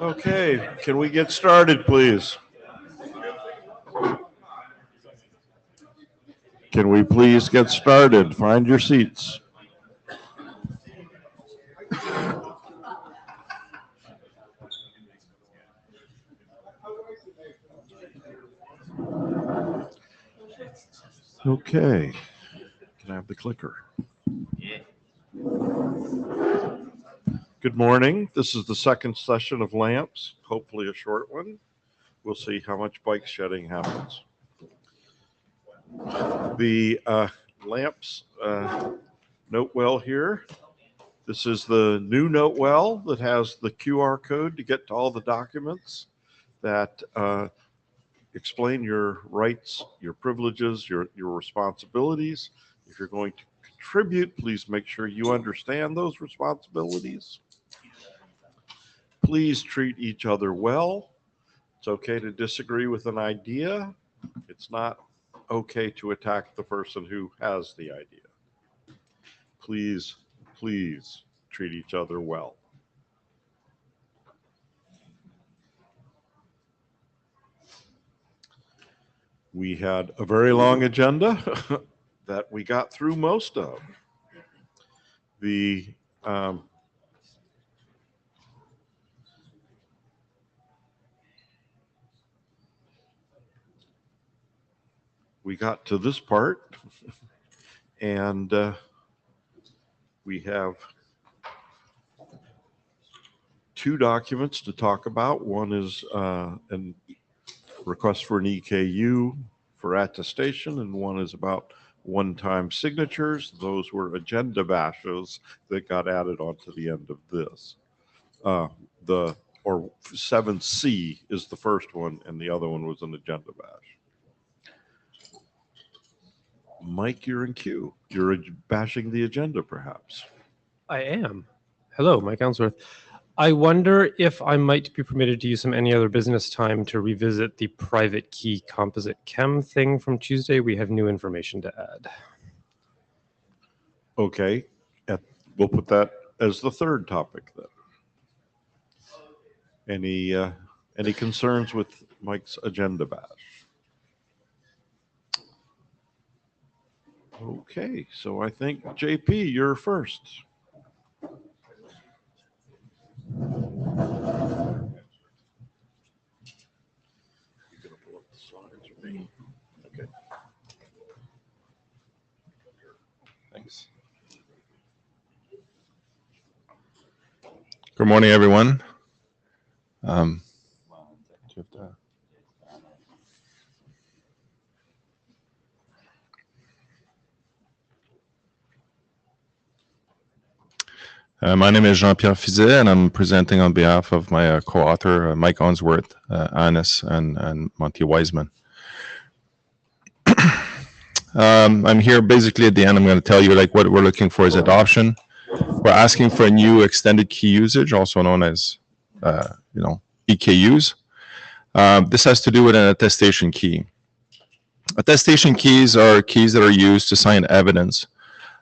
Okay, can we get started, please? Can we please get started? Find your seats. Okay, can I have the clicker? Good morning. This is the second session of LAMPS, hopefully a short one. We'll see how much bike shedding happens. The LAMPS note well here. This is the new note well that has the QR code to get to all the documents that explain your rights, your privileges, your responsibilities. If you're going to contribute, please make sure you understand those responsibilities. Please treat each other well. It's okay to disagree with an idea. It's not okay to attack the person who has the idea. Please, please treat each other well. We had a very long agenda that we got through most of. We got to this part, and we have two documents to talk about. One is a request for an EKU for attestation, and one is about one-time signatures. Those were agenda bashes that got added onto the end of this. 7C is the first one, and the other one was an agenda bash. Mike, you're in queue. You're bashing the agenda, perhaps. I am. Hello, Mike Ellsworth. I wonder if I might be permitted to use some any other business time to revisit the private key composite chem thing from Tuesday. We have new information to add. Okay. We'll put that as the third topic then. Any concerns with Mike's agenda bash? Okay, so I think JP, you're first. You're gonna pull up the slides for me. Okay. Thanks. Good morning, everyone. Do you have to... My name is Jean-Pierre Fizet, and I'm presenting on behalf of my co-author, Mike Ellsworth, Anis, and Monty Wiseman. I'm here basically at the end. I'm going to tell you what we're looking for is adoption. We're asking for a new extended key usage, also known as EKUs. This has to do with an attestation key. Attestation keys are keys that are used to sign evidence,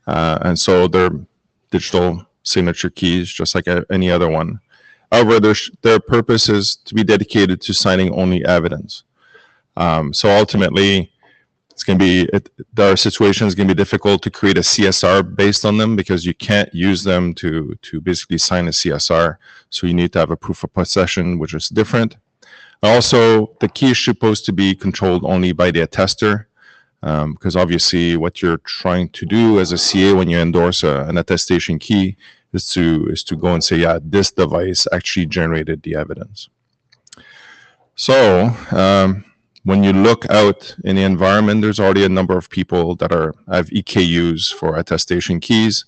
and so they're digital signature keys, just like any other one. However, their purpose is to be dedicated to signing only evidence. So ultimately, there are situations going to be difficult to create a CSR based on them because you can't use them to basically sign a CSR. So you need to have a proof of possession, which is different. Also, the key is supposed to be controlled only by the attester. Because obviously what you're trying to do as a CA when you endorse an attestation key is to go and say, yeah, this device actually generated the evidence. So when you look out in the environment, there's already a number of people that have EKUs for attestation keys.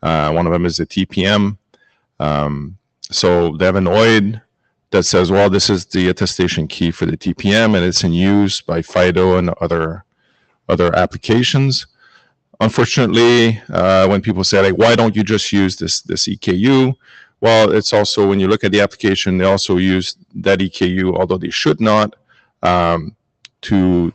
One of them is the TPM. So they have an OID that says, well, this is the attestation key for the TPM, and it's in use by FIDO and other applications. Unfortunately, when people say, why don't you just use this EKU? Well, it's also, when you look at the application, they also use that EKU, although they should not, to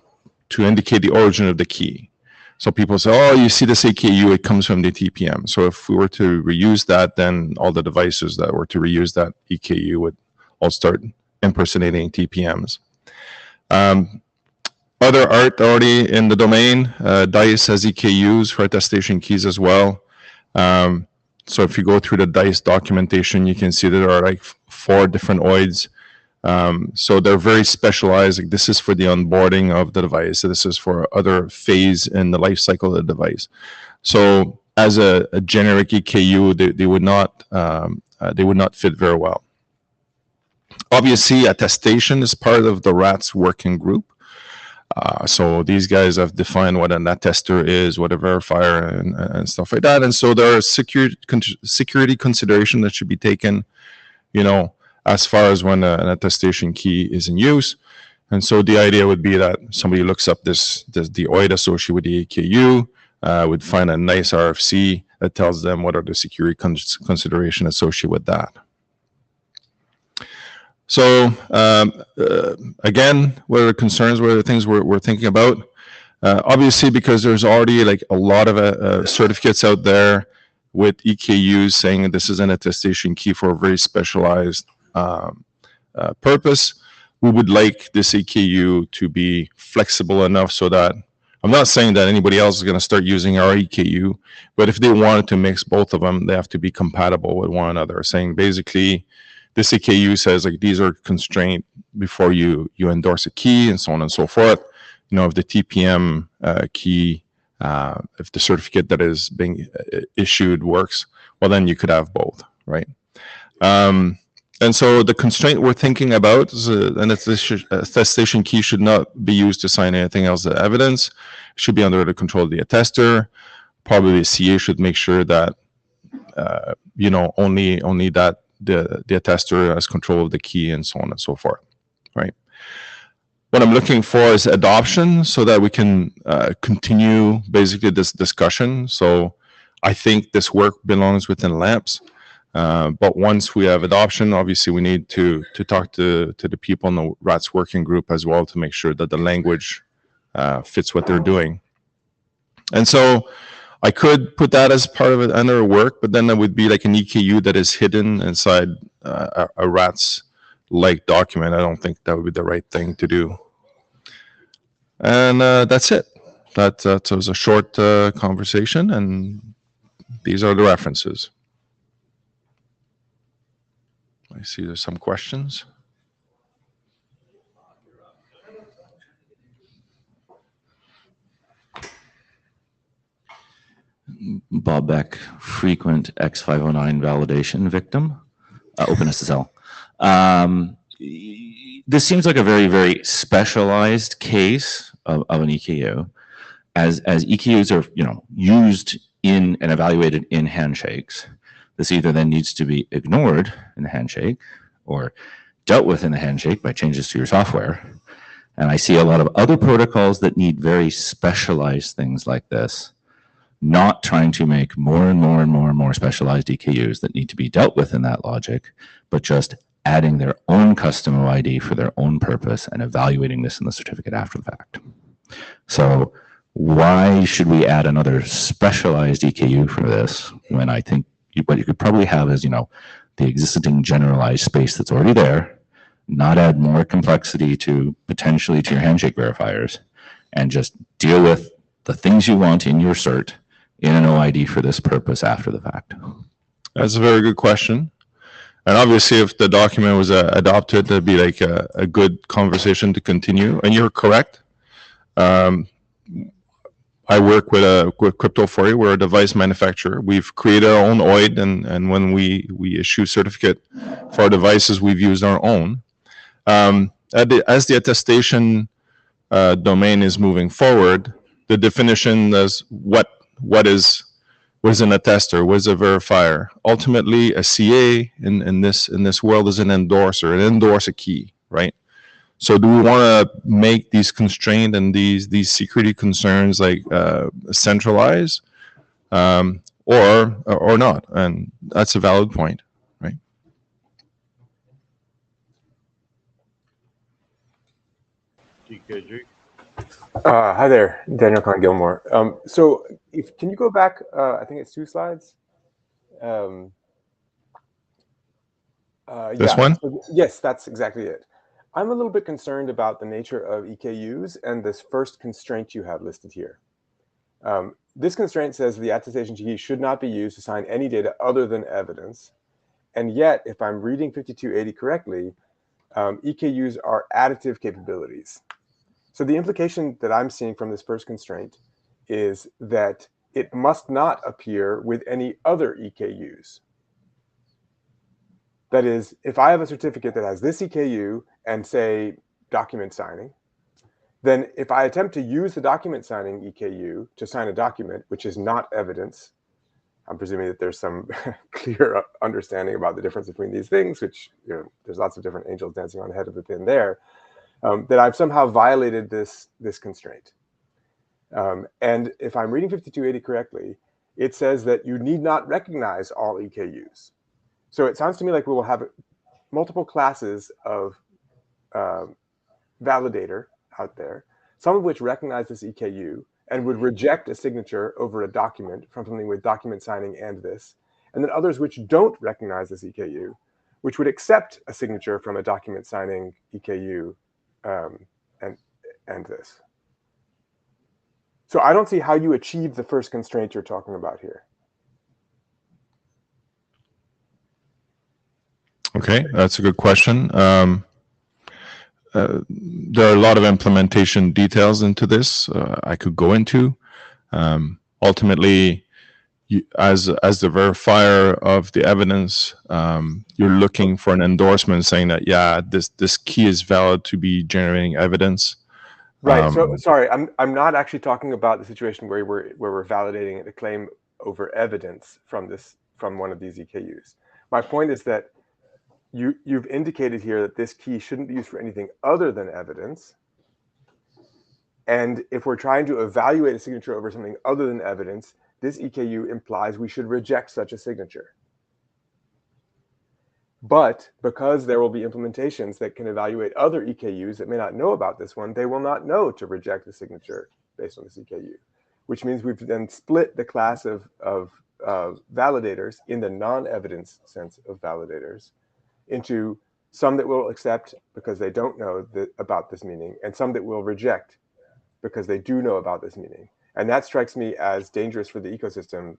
indicate the origin of the key. So people say, oh, you see this EKU, it comes from the TPM. So if we were to reuse that, then all the devices that were to reuse that EKU would all start impersonating TPMs. Other art already in the domain, DICE has EKUs for attestation keys as well. So if you go through the DICE documentation, you can see that there are like 4 different OIDs. So they're very specialized. Like this is for the onboarding of the device. So this is for other phase in the life cycle of the device. So as a generic EKU, they would not fit very well. Obviously, attestation is part of the RATS working group. So these guys have defined what an attester is, what a verifier, and stuff like that. And so there are security consideration that should be taken, as far as when an attestation key is in use. And so the idea would be that somebody looks up the OID associated with the EKU, would find a nice RFC that tells them what are the security consideration associated with that. So again, what are the concerns? What are the things we're thinking about? Obviously, because there's already like a lot of certificates out there with EKUs saying this is an attestation key for a very specialized purpose. We would like this EKU to be flexible enough so that, I'm not saying that anybody else is going to start using our EKU, but if they wanted to mix both of them, they have to be compatible with one another. Saying basically, this EKU says like these are constrained before you endorse a key and so on and so forth. If the TPM key, if the certificate that is being issued works, well, then you could have both, right? And so the constraint we're thinking about is an attestation key should not be used to sign anything else as evidence. It should be under the control of the attester. Probably the CA should make sure that, only that the attester has control of the key and so on and so forth, right? What I'm looking for is adoption so that we can continue basically this discussion. So I think this work belongs within LAMPS, but once we have adoption, obviously we need to talk to the people in the RATS working group as well to make sure that the language fits what they're doing. And so I could put that as part of it under work, but then that would be like an EKU that is hidden inside a RATS-like document. I don't think that would be the right thing to do. And that's it. That was a short conversation, and these are the references. I see there's some questions. Bob Beck, frequent X509 validation victim, OpenSSL. This seems like a very, very specialized case of an EKU, as EKUs are, used in and evaluated in handshakes. This either then needs to be ignored in the handshake or dealt with in the handshake by changes to your software. And I see a lot of other protocols that need very specialized things like this, not trying to make more and more and more and more specialized EKUs that need to be dealt with in that logic, but just adding their own custom OID for their own purpose and evaluating this in the certificate after the fact. So why should we add another specialized EKU for this when I think what you could probably have is, the existing generalized space that's already there, not add more complexity potentially to your handshake verifiers, and just deal with the things you want in your cert in an OID for this purpose after the fact? That's a very good question. And obviously, if the document was adopted, that'd be like a good conversation to continue. And you're correct. I work with Crypto4U. We're a device manufacturer. We've created our own OID, and when we issue certificate for our devices, we've used our own. As the attestation domain is moving forward, the definition as what is an attester, what is a verifier? Ultimately, a CA in this world is an endorser, endorse a key, right? So do we want to make these constraints and these security concerns like centralized or not? And that's a valid point, right? TKG. Hi there, Daniel Kahn Gilmore. So can you go back, I think it's 2 slides? This one? Yes, that's exactly it. I'm a little bit concerned about the nature of EKUs and this first constraint you have listed here. This constraint says the attestation key should not be used to sign any data other than evidence. And yet, if I'm reading 5280 correctly, EKUs are additive capabilities. So the implication that I'm seeing from this first constraint is that it must not appear with any other EKUs. That is, if I have a certificate that has this EKU and say document signing, then if I attempt to use the document signing EKU to sign a document, which is not evidence, I'm presuming that there's some clear understanding about the difference between these things, which, you know, there's lots of different angels dancing on the head of the pin there, that I've somehow violated this constraint. And if I'm reading 5280 correctly, it says that you need not recognize all EKUs. So it sounds to me like we will have multiple classes of validator out there, some of which recognize this EKU and would reject a signature over a document from something with document signing and this, and then others which don't recognize this EKU, which would accept a signature from a document signing EKU and this. So I don't see how you achieve the first constraint you're talking about here. Okay, that's a good question. There are a lot of implementation details into this I could go into. Ultimately, as the verifier of the evidence, you're looking for an endorsement saying that, yeah, this key is valid to be generating evidence. Right. So sorry, I'm not actually talking about the situation where we're validating the claim over evidence from one of these EKUs. My point is that you've indicated here that this key shouldn't be used for anything other than evidence. And if we're trying to evaluate a signature over something other than evidence, this EKU implies we should reject such a signature. But because there will be implementations that can evaluate other EKUs that may not know about this one, they will not know to reject the signature based on this EKU, which means we've then split the class of validators in the non-evidence sense of validators into some that will accept because they don't know about this meaning, and some that will reject because they do know about this meaning. And that strikes me as dangerous for the ecosystem,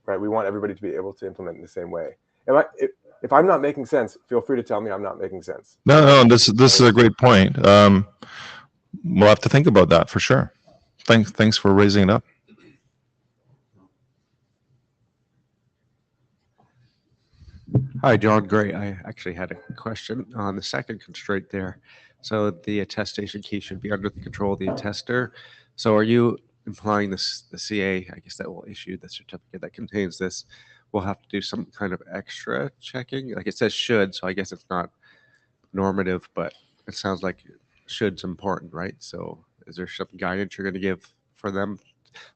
right? We want everybody to be able to implement in the same way. If I'm not making sense, feel free to tell me I'm not making sense. No, this is a great point. We'll have to think about that for sure. Thanks for raising it up. Hi, John Gray. I actually had a question on the second constraint there. So the attestation key should be under the control of the attester. So are you implying the CA, I guess, that will issue the certificate that contains this, will have to do some kind of extra checking? Like it says should, so I guess it's not normative, but it sounds like should's important, right? So is there some guidance you're going to give for them?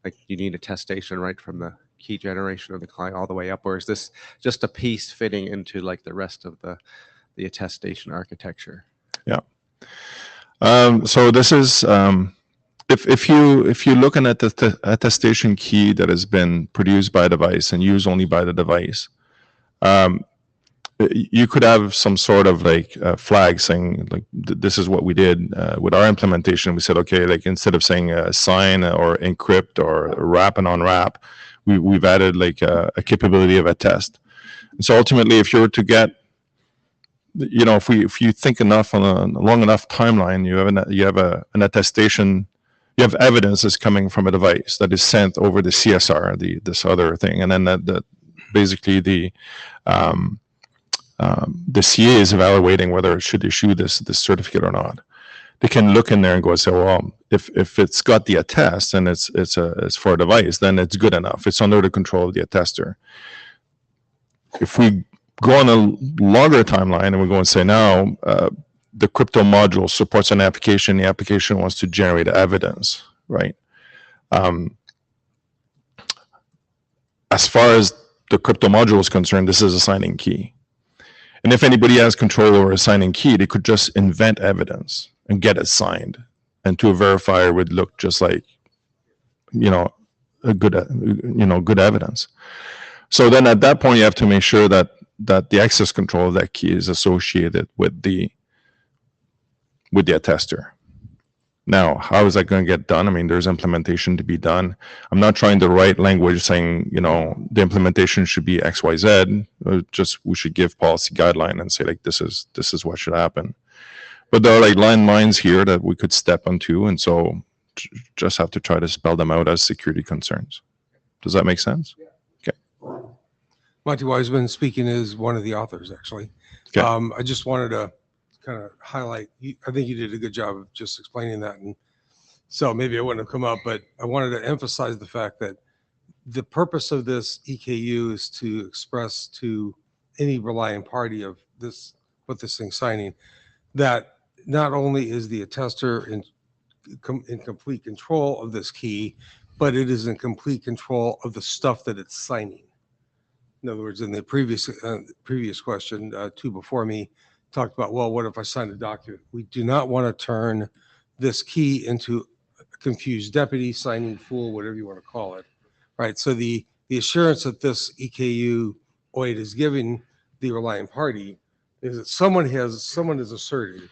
Like you need attestation right from the key generation of the client all the way up, or is this just a piece fitting into like the rest of the attestation architecture? Yeah. So this is if you're looking at the attestation key that has been produced by a device and used only by the device, you could have some sort of like flag saying like this is what we did with our implementation. We said, okay, like instead of saying sign or encrypt or wrap and unwrap, we've added like a capability of attest. And so ultimately, if you were to get, you know, if you think enough on a long enough timeline, you have an attestation, you have evidence that's coming from a device that is sent over the CSR, this other thing, and then that basically the CA is evaluating whether it should issue this certificate or not. They can look in there and go and say, well, if it's got the attest and it's for a device, then it's good enough. It's under the control of the attester. If we go on a longer timeline and we go and say now the crypto module supports an application, the application wants to generate evidence, right? As far as the crypto module is concerned, this is a signing key. And if anybody has control over a signing key, they could just invent evidence and get it signed. and to a verifier would look just like, a good, good evidence. So then at that point, you have to make sure that the access control of that key is associated with the attester. Now, how is that going to get done? I mean, there's implementation to be done. I'm not trying to write language saying, the implementation should be X, Y, Z. Just we should give policy guideline and say like, this is what should happen. But there are like landmines here that we could step onto, and so just have to try to spell them out as security concerns. Does that make sense? Okay. Monty Wiseman speaking is one of the authors, actually. Okay. I just wanted to kind of highlight, I think you did a good job of just explaining that. And so maybe it wouldn't have come up, but I wanted to emphasize the fact that the purpose of this EKU is to express to any relying party of this, what this thing's signing, that not only is the attester in complete control of this key, but it is in complete control of the stuff that it's signing. In other words, in the previous question, two before me talked about, well, what if I sign a document? We do not want to turn this key into a confused deputy, signing fool, whatever you want to call it, right? So the assurance that this EKU OID is giving the relying party is that someone has asserted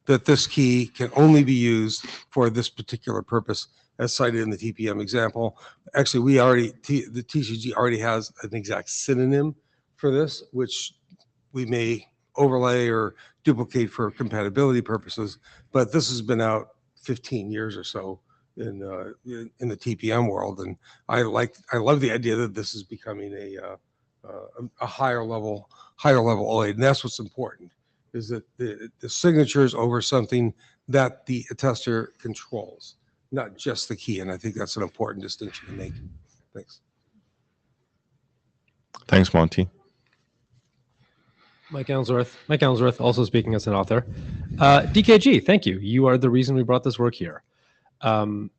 that this key can only be used for this particular purpose, as cited in the TPM example. Actually, the TCG already has an exact synonym for this, which we may overlay or duplicate for compatibility purposes, but this has been out 15 years or so in the TPM world, and I love the idea that this is becoming a higher level OID, and that's what's important, is that the signature is over something that the attester controls, not just the key. And I think that's an important distinction to make. Thanks. Thanks, Monty. Mike Allensworth, also speaking as an author. DKG, thank you. You are the reason we brought this work here. So I'm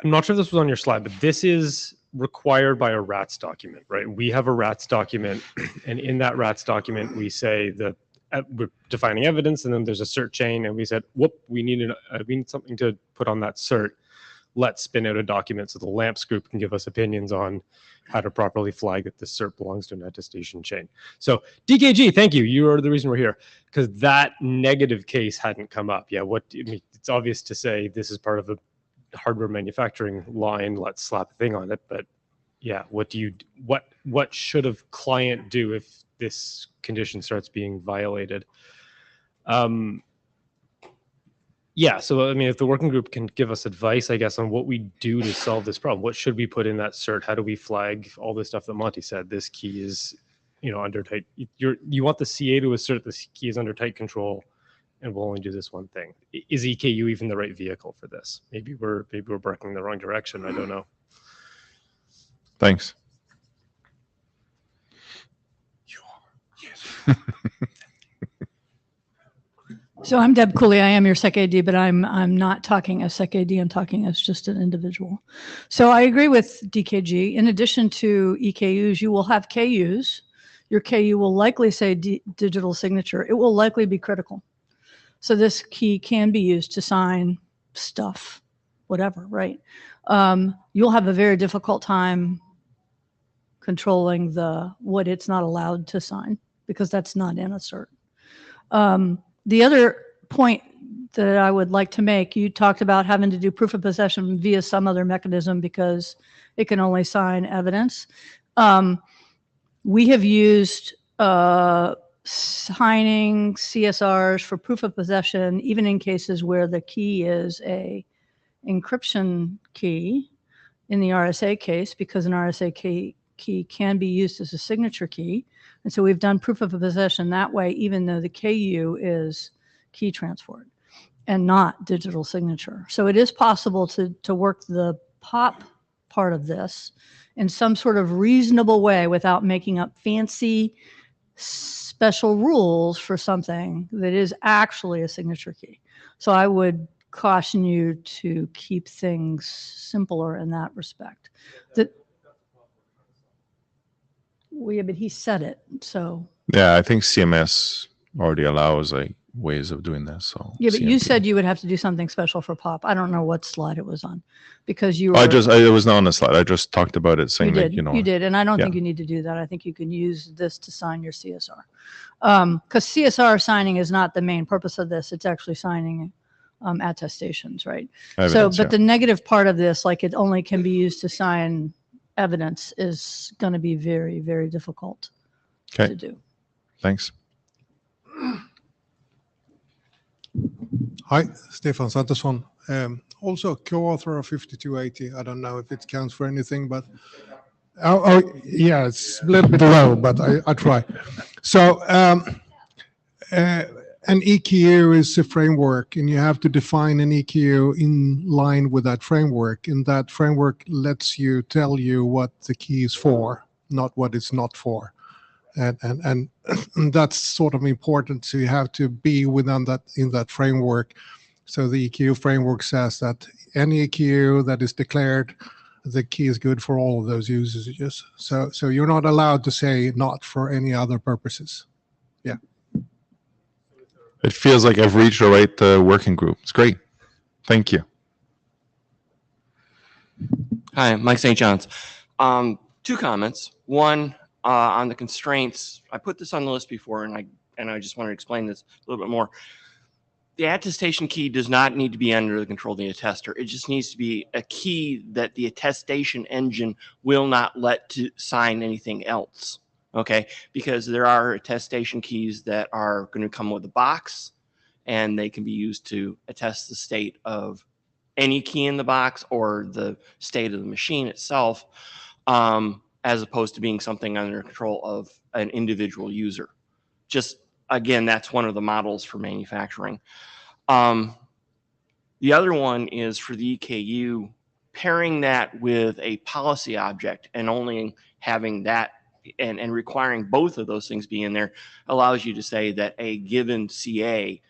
not sure if this was on your slide, but this is required by a RATS document, right? We have a RATS document, and in that RATS document, we say that we're defining evidence, and then there's a cert chain, and we said, whoop, we need something to put on that cert. Let's spin out a document so the LAMPS group can give us opinions on how to properly flag that this cert belongs to an attestation chain. So DKG, thank you. You are the reason we're here, because that negative case hadn't come up. Yeah, it's obvious to say this is part of the hardware manufacturing line. Let's slap a thing on it. But yeah, what should a client do if this condition starts being violated? Yeah, so I mean, if the working group can give us advice, I guess, on what we do to solve this problem, what should we put in that cert? How do we flag all this stuff that Monty said? This key is, under tight. You want the CA to assert this key is under tight control, and we'll only do this one thing. Is EKU even the right vehicle for this? Maybe we're barking in the wrong direction. I don't know. Thanks. So I'm Deb Cooley. I am your Sec AD, but I'm not talking as Sec AD. I'm talking as just an individual. So I agree with DKG. In addition to EKUs, you will have KUs. Your KU will likely say digital signature. It will likely be critical. So this key can be used to sign stuff, whatever, right? You'll have a very difficult time controlling what it's not allowed to sign, because that's not in a cert. The other point that I would like to make, you talked about having to do proof of possession via some other mechanism because it can only sign evidence. We have used signing CSRs for proof of possession, even in cases where the key is a encryption key in the RSA case, because an RSA key can be used as a signature key. And so we've done proof of possession that way, even though the KU is key transport and not digital signature. So it is possible to work the POP part of this in some sort of reasonable way without making up fancy special rules for something that is actually a signature key. So I would caution you to keep things simpler in that respect. Well, yeah, but he said it, so. Yeah, I think CMS already allows like ways of doing this. So Yeah, but you CMP. said you would have to do something special for POP. I don't know what slide it was on, because you were. It was not on the slide. I just talked about it, You saying did, that, you know, you did, and I don't yeah. think you need to do that. I think you can use this to sign your CSR. Because CSR signing is not the main purpose of this. It's actually signing attestations, right? Evidence, But yeah. the negative part of this, like it only can be used to sign evidence, is going to be very, very difficult Okay. to do. Thanks. Hi, Stefan Santersson. Also co-author of 5280. I don't know if it counts for anything, but yeah, it's a little bit low, but I try. So an EQU is a framework, and you have to define an EQU in line with that framework. And that framework lets you tell you what the key is for, not what it's not for. And that's sort of important. So you have to be within that, in that framework. So the EQ framework says that any EQ that is declared, the key is good for all of those usages. So you're not allowed to say not for any other purposes. Yeah. It feels like I've reached the right working group. It's great. Thank you. Hi, Mike St. John's. Two comments. One, on the constraints. I put this on the list before, and I just want to explain this a little bit more. The attestation key does not need to be under the control of the attester. It just needs to be a key that the attestation engine will not let to sign anything else. Okay, because there are attestation keys that are going to come with a box, and they can be used to attest the state of any key in the box or the state of the machine itself, as opposed to being something under control of an individual user. Just again, that's one of the models for manufacturing. The other one is for the EKU, pairing that with a policy object and only having that and requiring both of those things be in there allows you to say that a given CA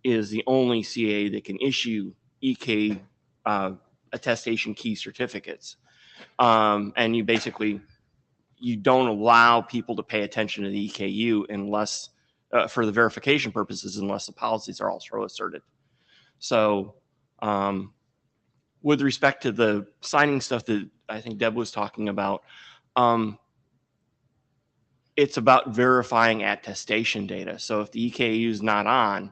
is the only CA that can issue EK attestation key certificates. And you don't allow people to pay attention to the EKU unless, for the verification purposes, unless the policies are also asserted. So with respect to the signing stuff that I think Deb was talking about, it's about verifying attestation data. So if the EKU is not on,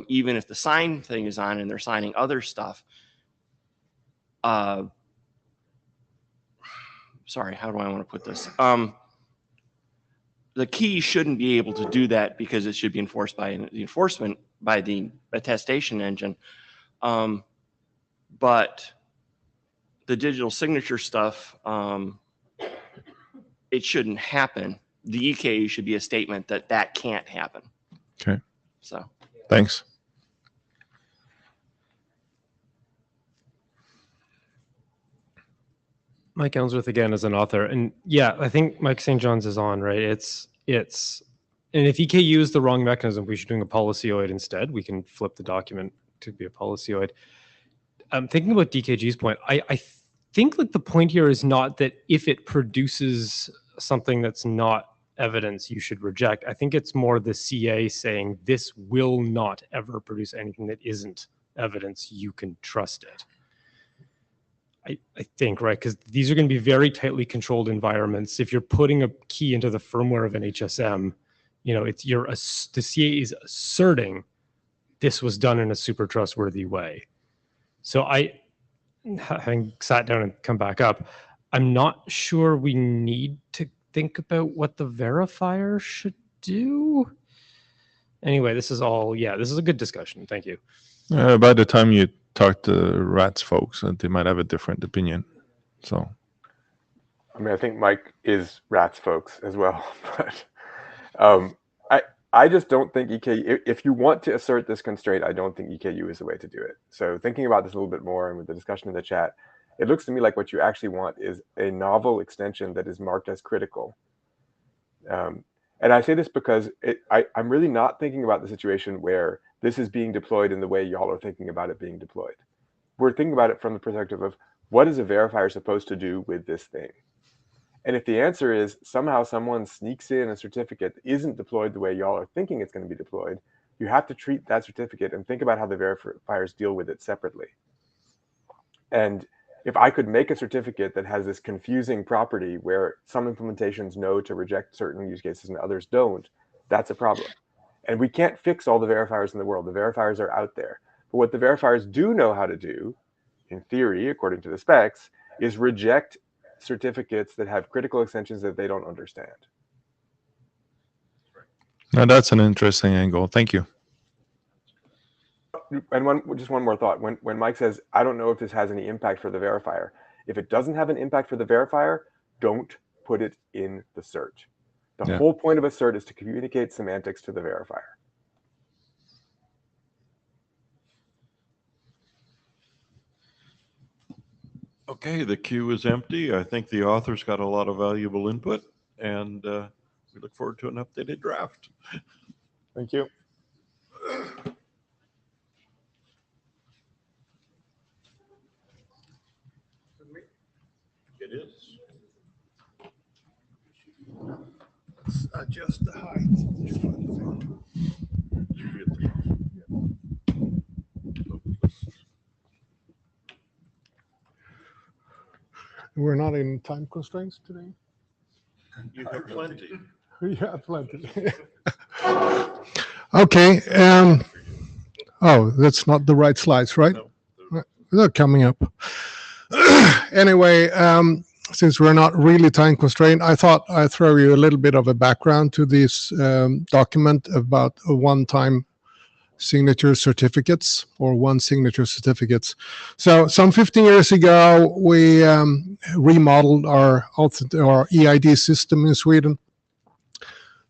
even if the sign thing is on and they're signing other stuff, sorry, how do I want to put this? The key shouldn't be able to do that because it should be enforced by the attestation engine. But the digital signature stuff, it shouldn't happen. The EKU should be a statement that that can't happen. Okay. So Thanks. Mike Elmsworth again as an author. And yeah, I think Mike St. John's is on, right? And if EKU is the wrong mechanism, we should doing a policyoid instead. We can flip the document to be a policyoid. I'm thinking about DKG's point. I think like the point here is not that if it produces something that's not evidence, you should reject. I think it's more the CA saying this will not ever produce anything that isn't evidence. You can trust it. I think, right? Because these are going to be very tightly controlled environments. If you're putting a key into the firmware of an HSM, the CA is asserting this was done in a super trustworthy way. So having sat down and come back up, I'm not sure we need to think about what the verifier should do. Anyway, this is a good discussion. Thank you. By the time you talk to RATS folks, they might have a different opinion. So, I mean, I think Mike is RATS folks as well, but I just don't think EKU, if you want to assert this constraint, I don't think EKU is the way to do it. So thinking about this a little bit more and with the discussion in the chat, it looks to me like what you actually want is a novel extension that is marked as critical. And I say this because I'm really not thinking about the situation where this is being deployed in the way y'all are thinking about it being deployed. We're thinking about it from the perspective of what is a verifier supposed to do with this thing? And if the answer is somehow someone sneaks in a certificate that isn't deployed the way y'all are thinking it's going to be deployed, You have to treat that certificate and think about how the verifiers deal with it separately. And if I could make a certificate that has this confusing property where some implementations know to reject certain use cases and others don't, that's a problem. And we can't fix all the verifiers in the world. The verifiers are out there. But what the verifiers do know how to do, in theory, according to the specs, is reject certificates that have critical extensions that they don't understand. Now that's an interesting angle. Thank you. And just one more thought. When Mike says, I don't know if this has any impact for the verifier, if it doesn't have an impact for the verifier, don't put it in the cert. The whole point of a cert is to communicate semantics to the verifier. Okay, the queue is empty. I think the authors got a lot of valuable input, and we look forward to an updated draft. Thank you. It is. Let's adjust the height. We're not in time constraints today? You have plenty. Yeah, plenty. Okay. Oh, that's not the right slides, right? No. They're coming up. Anyway, since we're not really time constrained, I thought I'd throw you a little bit of a background to this document about a one-time signature certificates or one signature certificates. So some 15 years ago, we remodeled our EID system in Sweden.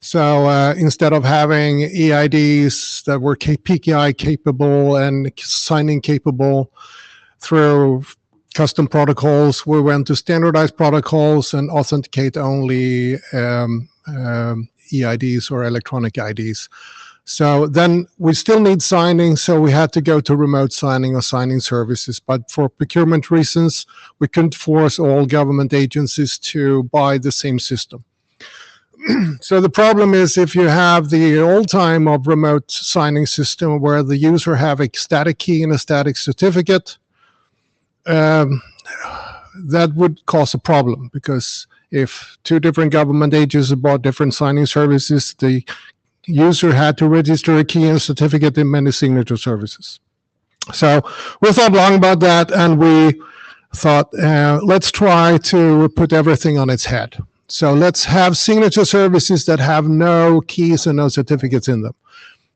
So instead of having EIDs that were PKI capable and signing capable through custom protocols, we went to standardized protocols and authenticate only EIDs or electronic IDs. So then we still need signing, so we had to go to remote signing or signing services. But for procurement reasons, we couldn't force all government agencies to buy the same system. So the problem is if you have the old time of remote signing system where the user have a static key and a static certificate, that would cause a problem, because if two different government agencies bought different signing services, the user had to register a key and certificate in many signature services. So we thought long about that, and we thought, let's try to put everything on its head. So let's have signature services that have no keys and no certificates in them.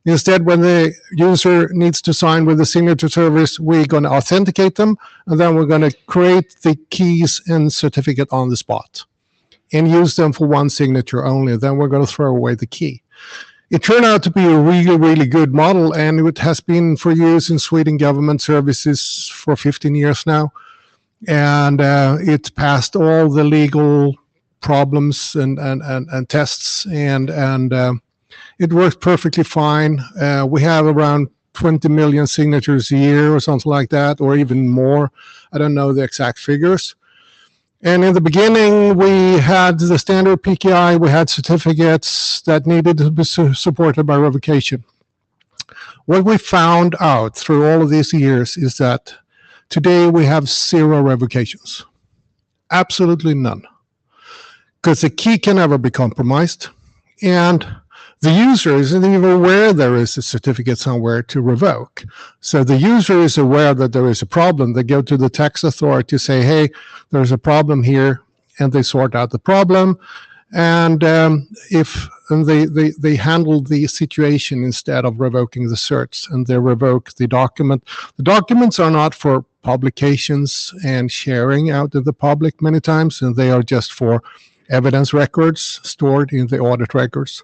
Instead, when the user needs to sign with the signature service, we're going to authenticate them, and then we're going to create the keys and certificate on the spot and use them for one signature only. Then we're going to throw away the key. It turned out to be a really, really good model, and it has been for use in Sweden government services for 15 years now. And it passed all the legal problems and tests, and it works perfectly fine. We have around 20 million signatures a year or something like that, or even more. I don't know the exact figures. And in the beginning, we had the standard PKI. We had certificates that needed to be supported by revocation. What we found out through all of these years is that today we have 0 revocations. Absolutely none. Because the key can never be compromised. And the user isn't even aware there is a certificate somewhere to revoke. So the user is aware that there is a problem. They go to the tax authority, say, hey, there's a problem here, and they sort out the problem. And they handle the situation instead of revoking the certs, and they revoke the document. The documents are not for publications and sharing out to the public many times, and they are just for evidence records stored in the audit records.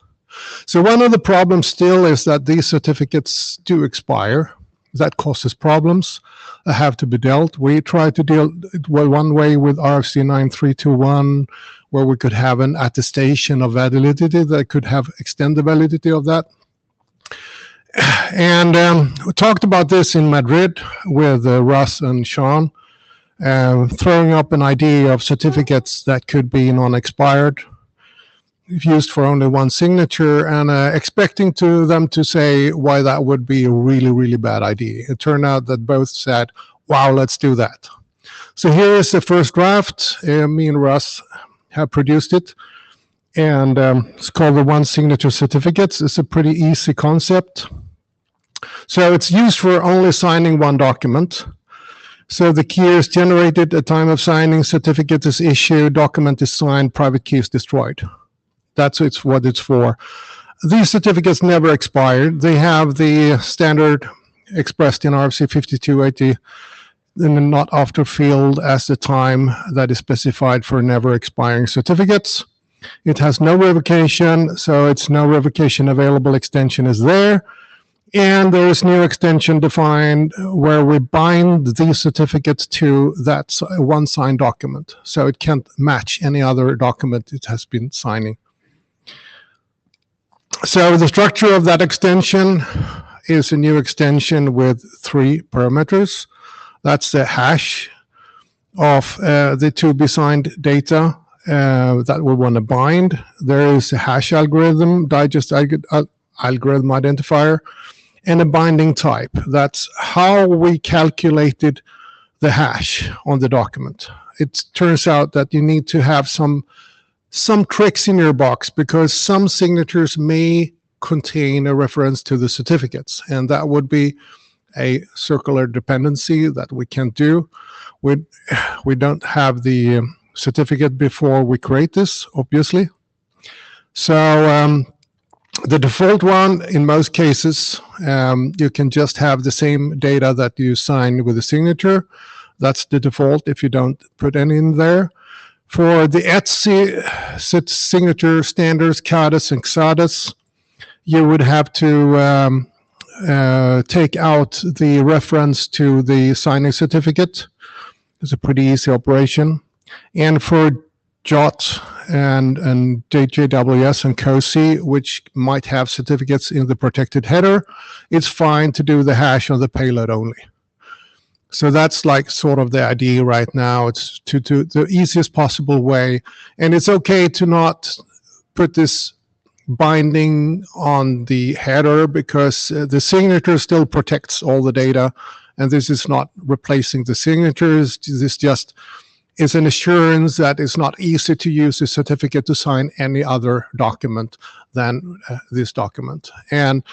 So one of the problems still is that these certificates do expire. That causes problems that have to be dealt. We try to deal one way with RFC 9321, where we could have an attestation of validity that could have extend the validity of that. And we talked about this in Madrid with Russ and Sean, throwing up an idea of certificates that could be non-expired. used for only one signature, and expecting them to say why that would be a really, really bad idea. It turned out that both said, wow, let's do that. So here is the first draft. Me and Russ have produced it, and it's called the one signature certificates. It's a pretty easy concept. So it's used for only signing one document. So the key is generated at time of signing, certificate is issued, document is signed, private key is destroyed. That's what it's for. These certificates never expired. They have the standard expressed in RFC 5280 in the not after field as the time that is specified for never expiring certificates. It has no revocation, so it's no revocation available extension is there. And there is new extension defined where we bind these certificates to that one signed document. So it can't match any other document it has been signing. So the structure of that extension is a new extension with 3 parameters. That's the hash of the to be signed data that we want to bind. There is a hash algorithm, digest algorithm identifier, and a binding type. That's how we calculated the hash on the document. It turns out that you need to have some tricks in your box because some signatures may contain a reference to the certificates, and that would be a circular dependency that we can't do. We don't have the certificate before we create this, obviously. So the default one, in most cases, you can just have the same data that you sign with a signature. That's the default if you don't put any in there. For the ETSI signature standards, CADIS and XADIS, you would have to take out the reference to the signing certificate. It's a pretty easy operation. And for JOT and JWS and COSI, which might have certificates in the protected header, it's fine to do the hash on the payload only. So that's like sort of the idea right now. It's to the easiest possible way. And it's okay to not put this binding on the header because the signature still protects all the data. And this is not replacing the signatures. This just is an assurance that it's not easy to use a certificate to sign any other document than this document. And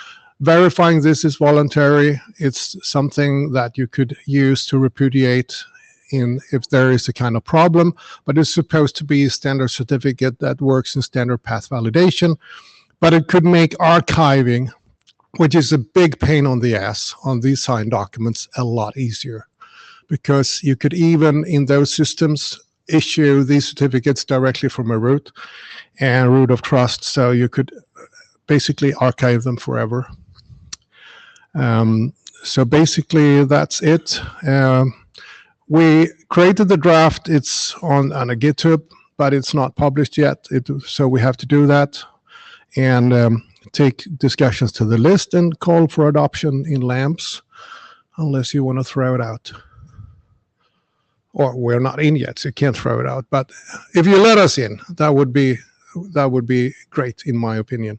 verifying this is voluntary. It's something that you could use to repudiate if there is a kind of problem, but it's supposed to be a standard certificate that works in standard path validation. But it could make archiving, which is a big pain on the ass on these signed documents, a lot easier. Because you could even, in those systems, issue these certificates directly from a root and root of trust, so you could basically archive them forever. So basically, that's it. We created the draft. It's on a GitHub, but it's not published yet, so we have to do that and take discussions to the list and call for adoption in LAMPs, unless you want to throw it out. Or we're not in yet, so you can't throw it out. But if you let us in, that would be great, in my opinion.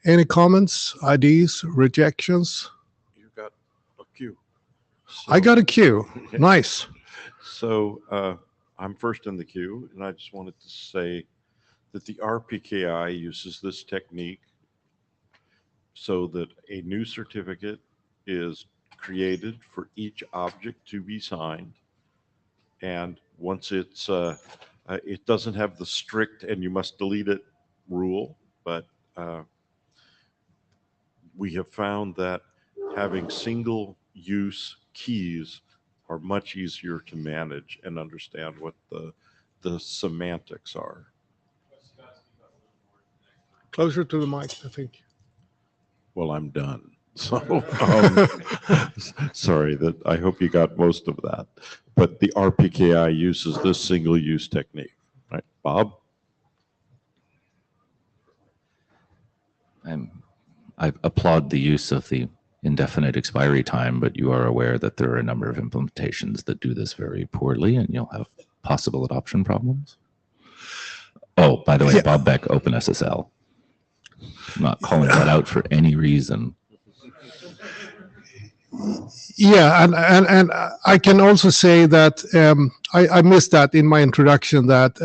Any comments, ideas, rejections? You got a queue. I got a queue. Nice. So I'm first in the queue, and I just wanted to say that the RPKI uses this technique so that a new certificate is created for each object to be signed. And once it's, it doesn't have the strict and you must delete it rule, but we have found that having single use keys are much easier to manage and understand what the semantics are. Closer to the mic, I think. Well, I'm done. So sorry that I hope you got most of that. But the RPKI uses this single use technique, right? Bob? I applaud the use of the indefinite expiry time, but you are aware that there are a number of implementations that do this very poorly, and you'll have possible adoption problems. Oh, by the way, Yeah. Bob Beck, OpenSSL. I'm not calling that out for any reason. Yeah, and I can also say that I missed that in my introduction that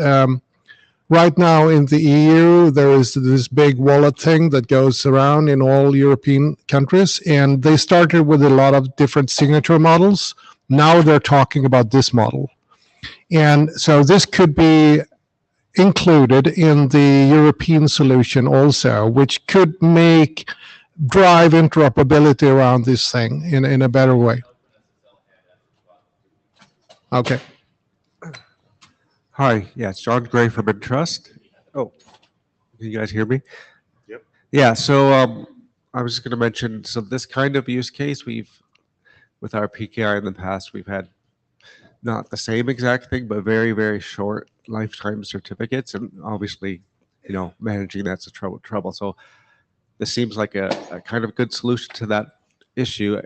right now in the EU there is this big wallet thing that goes around in all European countries, and they started with a lot of different signature models. Now they're talking about this model, and so this could be included in the European solution also, which could drive interoperability around this thing in a better way. Okay. Hi, yeah, it's John Gray from Intrust. Oh, can you guys hear me? Yep. Yeah, so I was just going to mention, so this kind of use case, with our PKI in the past, we've had not the same exact thing, but very, very short lifetime certificates. And obviously, managing that's a trouble. So this seems like a kind of good solution to that issue.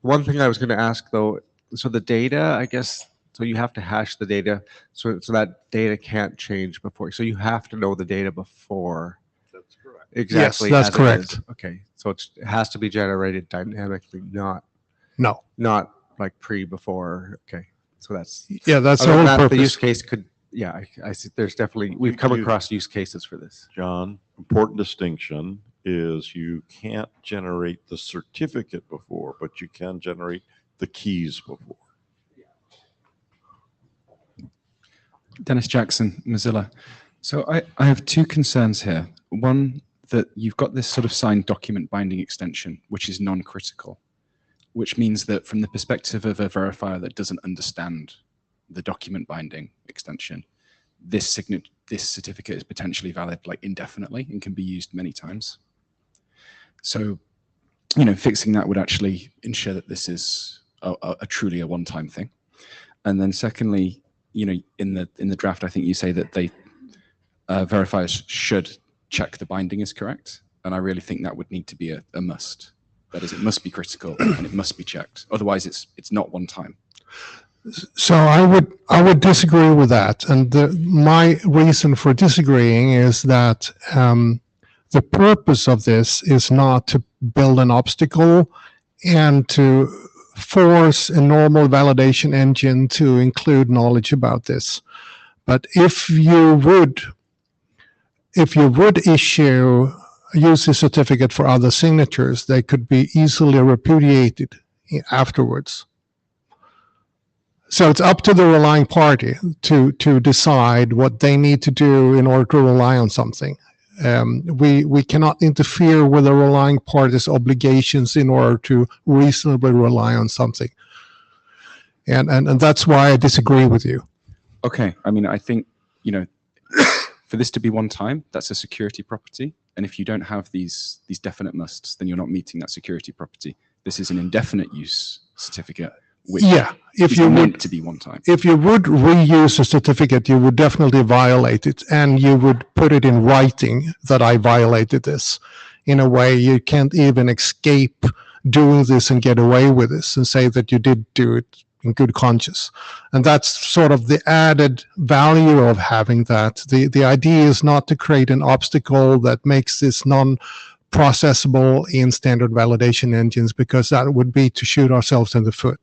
One thing I was going to ask though, so the data, I guess, so you have to hash the data so that data can't change before. So you have to know the data before. That's correct. Exactly. Yes, that's as it correct. is. Okay. So it has to be generated dynamically, not like before. Okay. So that's, Yeah, that's the other than whole that, the use purpose. case could, yeah, I see there's definitely, we've come across use cases for this. John, important distinction is you can't generate the certificate before, but you can generate the keys before. Dennis Jackson, Mozilla. So I have two concerns here. One, that you've got this sort of signed document binding extension, which is non-critical, which means that from the perspective of a verifier that doesn't understand the document binding extension, this certificate is potentially valid like indefinitely and can be used many times. So, fixing that would actually ensure that this is a truly a one-time thing. And then secondly, in the draft, I think you say that they verifiers should check the binding is correct, and I really think that would need to be a must. That is, it must be critical and it must be checked. Otherwise, it's not one time. So I would disagree with that, and my reason for disagreeing is that the purpose of this is not to build an obstacle and to force a normal validation engine to include knowledge about this. But if you would use a certificate for other signatures, they could be easily repudiated afterwards. So it's up to the relying party to decide what they need to do in order to rely on something. We cannot interfere with the relying party's obligations in order to reasonably rely on something. And that's why I disagree with you. Okay, I think, for this to be one time, that's a security property. And if you don't have these definite musts, then you're not meeting that security property. This is an indefinite use certificate, which if is you meant would to be one time. If you would reuse a certificate, you would definitely violate it, and you would put it in writing that I violated this. In a way, you can't even escape doing this and get away with this and say that you did do it in good conscience. And that's sort of the added value of having that. The idea is not to create an obstacle that makes this non-processable in standard validation engines, because that would be to shoot ourselves in the foot.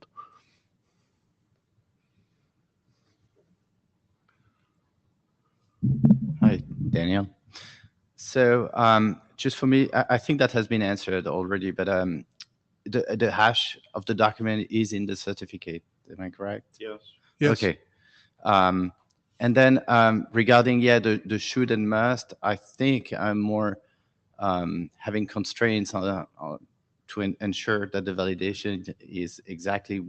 Hi, Daniel. So just for me, I think that has been answered already, but the hash of the document is in the certificate. Am I correct? Yes. Yes. Okay. And then regarding, the should and must, I think I'm more having constraints on to ensure that the validation is exactly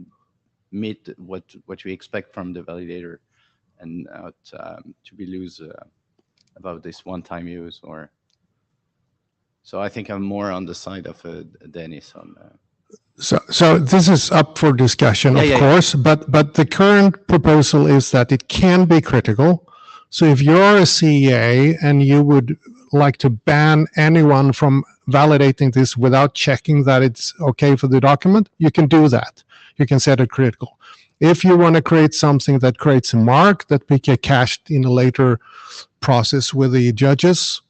meet what we expect from the validator, and not to be loose about this one-time use. Or so I think I'm more on the side of Dennis on. So this is up for discussion, of course, but the current proposal is that it can be critical. So if you're a CEA and you would like to ban anyone from validating this without checking that it's okay for the document, you can do that. You can set it critical. If you want to create something that creates a mark that we get cached in a later process with the judges,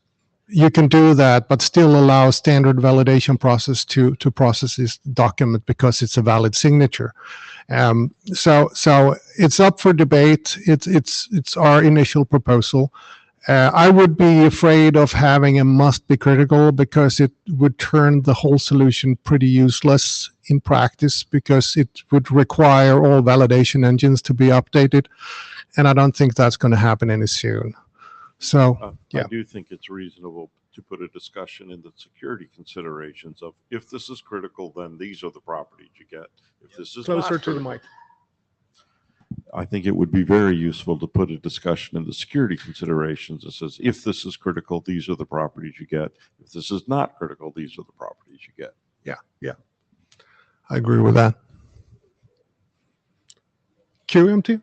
you can do that, but still allow standard validation process to process this document because it's a valid signature. So it's up for debate. It's our initial proposal. I would be afraid of having a must be critical because it would turn the whole solution pretty useless in practice because it would require all validation engines to be updated. And I don't think that's going to happen any soon. So, yeah. I do think it's reasonable to put a discussion in the security considerations of if this is critical, then these are the properties you get. If this is Closer not to the critical, mic. I think it would be very useful to put a discussion in the security considerations that says, if this is critical, these are the properties you get. If this is not critical, these are the properties you get. Yeah. I agree with that. QMT?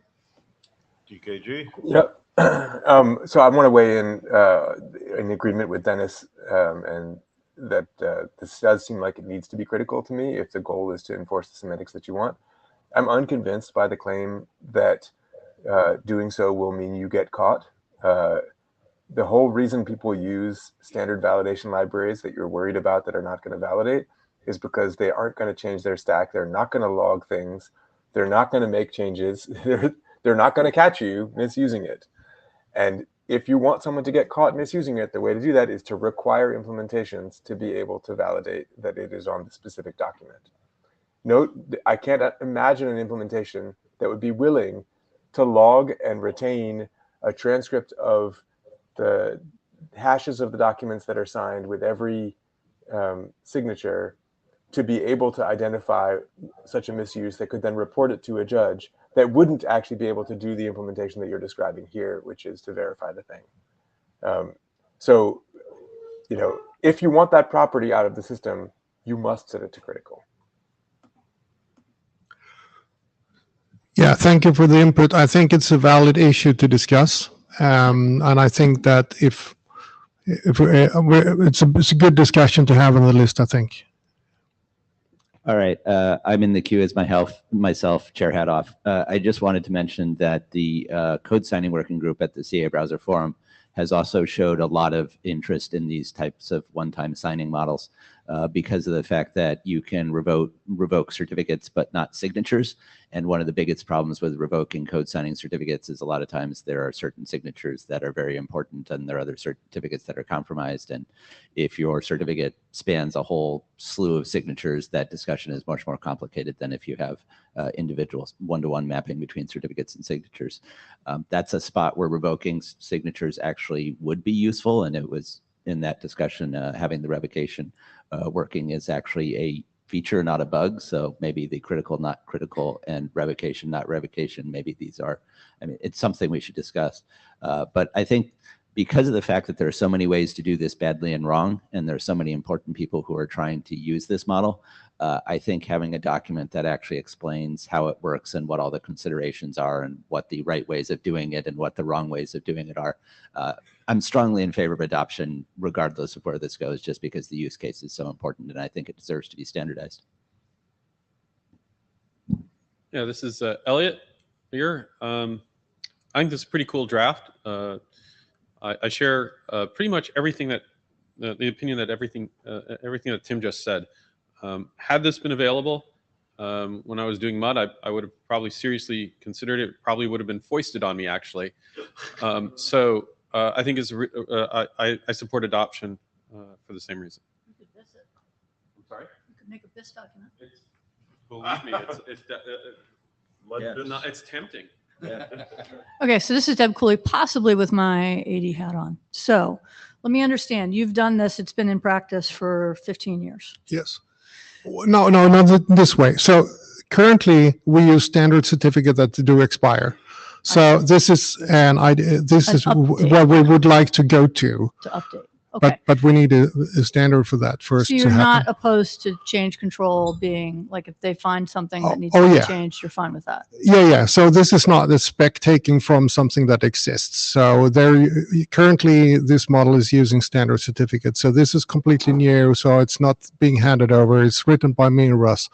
DKG? Yep. So I want to weigh in agreement with Dennis, and that this does seem like it needs to be critical to me if the goal is to enforce the semantics that you want. I'm unconvinced by the claim that doing so will mean you get caught. The whole reason people use standard validation libraries that you're worried about that are not going to validate is because they aren't going to change their stack. They're not going to log things. They're not going to make changes. They're not going to catch you misusing it. And if you want someone to get caught misusing it, the way to do that is to require implementations to be able to validate that it is on the specific document. Note, I can't imagine an implementation that would be willing to log and retain a transcript of the hashes of the documents that are signed with every signature to be able to identify such a misuse that could then report it to a judge that wouldn't actually be able to do the implementation that you're describing here, which is to verify the thing. So, if you want that property out of the system, you must set it to critical. Yeah, thank you for the input. I think it's a valid issue to discuss. And I think that if it's a good discussion to have on the list, I think. All right, I'm in the queue as myself, chair hat off. I just wanted to mention that the code signing working group at the CA Browser Forum has also showed a lot of interest in these types of one-time signing models because of the fact that you can revoke certificates but not signatures. And one of the biggest problems with revoking code signing certificates is a lot of times there are certain signatures that are very important and there are other certificates that are compromised. And if your certificate spans a whole slew of signatures, that discussion is much more complicated than if you have individual one-to-one mapping between certificates and signatures. That's a spot where revoking signatures actually would be useful. And it was in that discussion, having the revocation working is actually a feature, not a bug. So maybe the critical, not critical, and revocation, not revocation, maybe these are, it's something we should discuss. But I think because of the fact that there are so many ways to do this badly and wrong, and there are so many important people who are trying to use this model, I think having a document that actually explains how it works and what all the considerations are and what the right ways of doing it and what the wrong ways of doing it are, I'm strongly in favor of adoption regardless of where this goes, just because the use case is so important and I think it deserves to be standardized. Yeah, this is Elliot here. I think this is a pretty cool draft. I share pretty much everything that the opinion that everything that Tim just said. Had this been available when I was doing MUD, I would have probably seriously considered it. Probably would have been foisted on me actually. So I think I support adoption for the same reason. You could miss it. I'm sorry. You could make a BIS document. Believe me, it's tempting. Yeah. Okay, so this is Deb Cooley, possibly with my AD hat on. So let me understand. You've done this. It's been in practice for 15 years. Yes. No, not this way. So currently we use standard certificate that do expire. So this is an idea. This is update. what we would like to go to. To update. Okay. But we need a standard for that first So to you're happen. not opposed to change control being, like, if they find something that needs oh, to be yeah. changed, you're fine with that? Yeah. So this is not the spec taking from something that exists. So there, currently this model is using standard certificates. So this is completely new. So it's not being handed over. It's written by me and Russ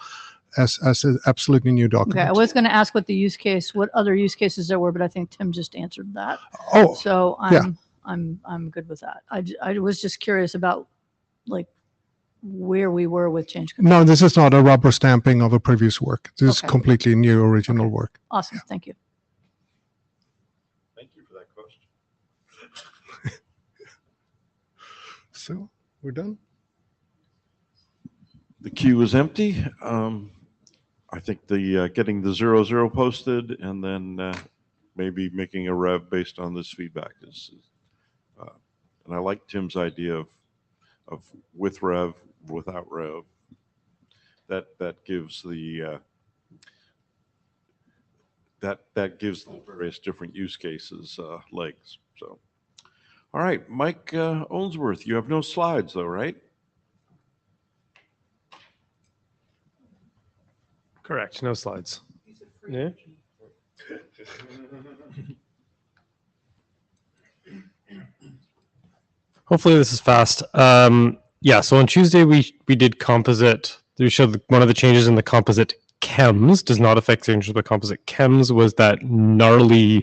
as an absolutely new document. Okay, I was going to ask what other use cases there were, but I think Tim just answered that. Oh, So yeah. I'm good with that. I was just curious about, like, where we were with change control. No, this is not a rubber stamping of a previous work. This is Okay. completely new original work. Awesome, thank you. Thank you for that question. So we're done. The queue is empty. I think the getting the 0 posted and then maybe making a rev based on this feedback is, and I like Tim's idea of with rev, without rev. That gives the that gives the various different use cases legs. So, all right, Mike Owensworth, you have no slides though, right? Correct. No slides. Yeah. Hopefully this is fast. Yeah. So on Tuesday we did composite. We showed one of the changes in the composite chems does not affect changes the composite chems was that gnarly,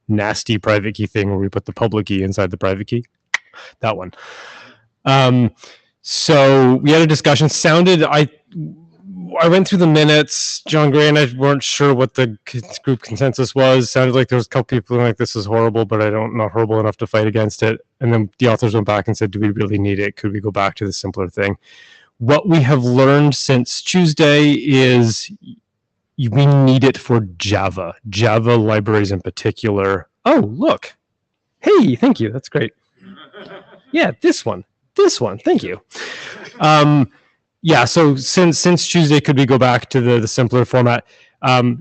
nasty private key thing where we put the public key inside the private key. That one. So we had a discussion. I went through the minutes. John Gray and I weren't sure what the group consensus was. Sounded like there was a couple people like, this is horrible, but not horrible enough to fight against it. And then the authors went back and said, do we really need it? Could we go back to the simpler thing? What we have learned since Tuesday is we need it for Java libraries in particular. Oh, look. Hey, thank you. That's great. Yeah, this one. Thank you. Yeah, so since Tuesday, could we go back to the simpler format?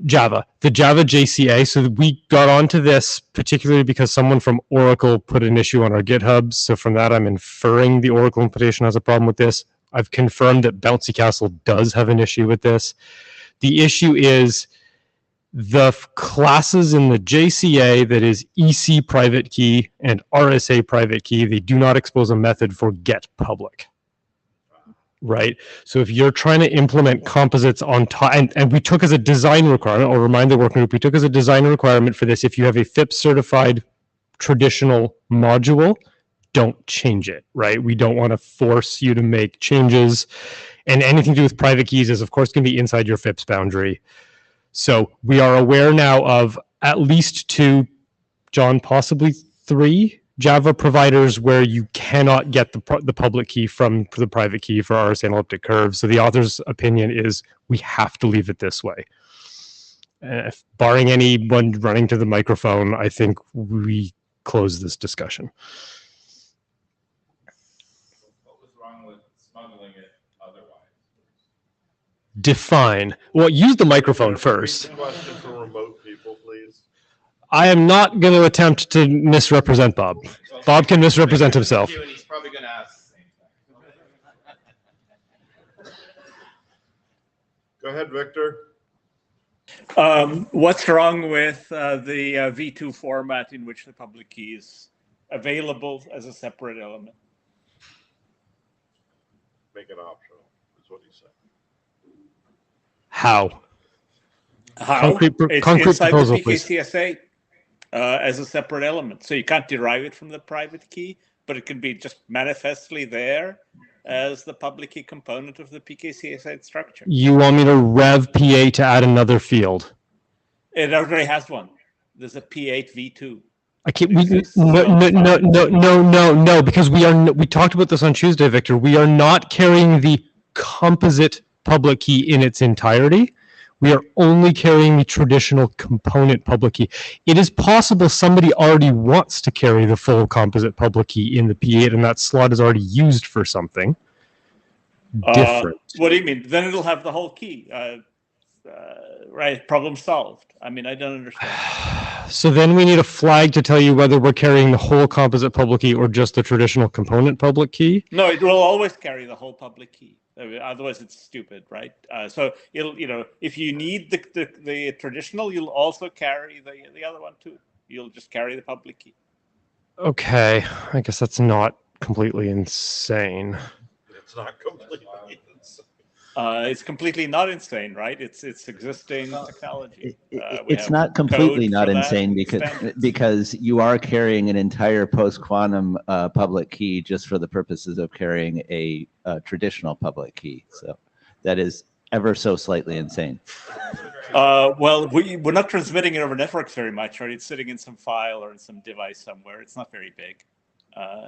Java, the Java JCA. So we got onto this particularly because someone from Oracle put an issue on our GitHub. So from that, I'm inferring the Oracle implementation has a problem with this. I've confirmed that Bouncy Castle does have an issue with this. The issue is the classes in the JCA that is EC private key and RSA private key, they do not expose a method for get public. Right. So if you're trying to implement composites on top, and we took as a design requirement, I'll remind the working group, we took as a design requirement for this, if you have a FIPS certified traditional module, don't change it, right? We don't want to force you to make changes. And anything to do with private keys is, of course, going to be inside your FIPS boundary. So we are aware now of at least 2, John, possibly 3 Java providers where you cannot get the public key from the private key for RSA and elliptic curves. So the author's opinion is we have to leave it this way. Barring anyone running to the microphone, I think we close this discussion. What was wrong with smuggling it otherwise? Define. Well, use the microphone first. Question for remote people, please. I am not going to attempt to misrepresent Bob. Bob can misrepresent himself. He's probably going to ask the same thing. Go ahead, Victor. What's wrong with the V2 format in which the public key is available as a separate element? Make it optional, is what he said. How? Concrete inside proposal, the please. PKCSA as a separate element. So you can't derive it from the private key, but it can be just manifestly there as the public key component of the PKCSA structure. You want me to rev P8 to add another field? It already has one. There's a P8 V2. I can't. No, because we talked about this on Tuesday, Victor. We are not carrying the composite public key in its entirety. We are only carrying the traditional component public key. It is possible somebody already wants to carry the full composite public key in the P8, and that slot is already used for something different. What do you mean? Then it'll have the whole key. Right, problem solved. I mean, I don't understand. So then we need a flag to tell you whether we're carrying the whole composite public key or just the traditional component public key. No, it will always carry the whole public key. Otherwise, it's stupid, right? So it'll, if you need the traditional, you'll also carry the other one too. You'll just carry the public key. Okay, I guess that's not completely insane. It's not completely insane. It's completely not insane, right? It's existing technology. It's not completely code not for that, insane because you are carrying an entire post-quantum public key just for the purposes of carrying a traditional public key. So that is ever so slightly insane. Well, we're not transmitting it over networks very much, right? It's sitting in some file or in some device somewhere. It's not very big.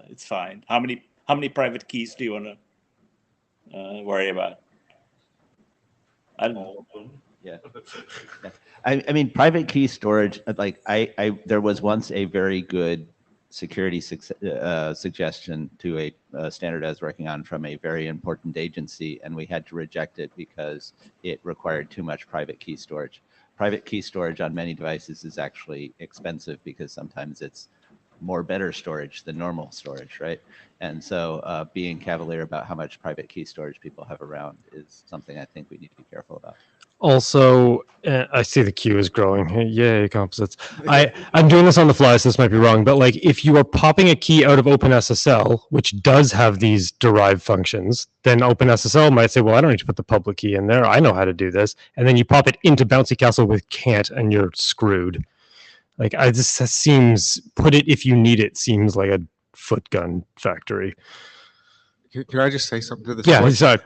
It's fine. How many private keys do you want to worry about? I don't know. Yeah. I mean, private key storage, like there was once a very good security suggestion to a standard I was working on from a very important agency, and we had to reject it because it required too much private key storage. Private key storage on many devices is actually expensive because sometimes it's more better storage than normal storage, right? And so being cavalier about how much private key storage people have around is something I think we need to be careful about. Also, I see the queue is growing. Yay, composites. I'm doing this on the fly, so this might be wrong, but like if you are popping a key out of OpenSSL, which does have these derived functions, then OpenSSL might say, well, I don't need to put the public key in there. I know how to do this. And then you pop it into Bouncy Castle with can't, and you're screwed. Like, that seems, put it if you need it, seems like a foot gun factory. Can I just say something to this? Yeah, point? sorry.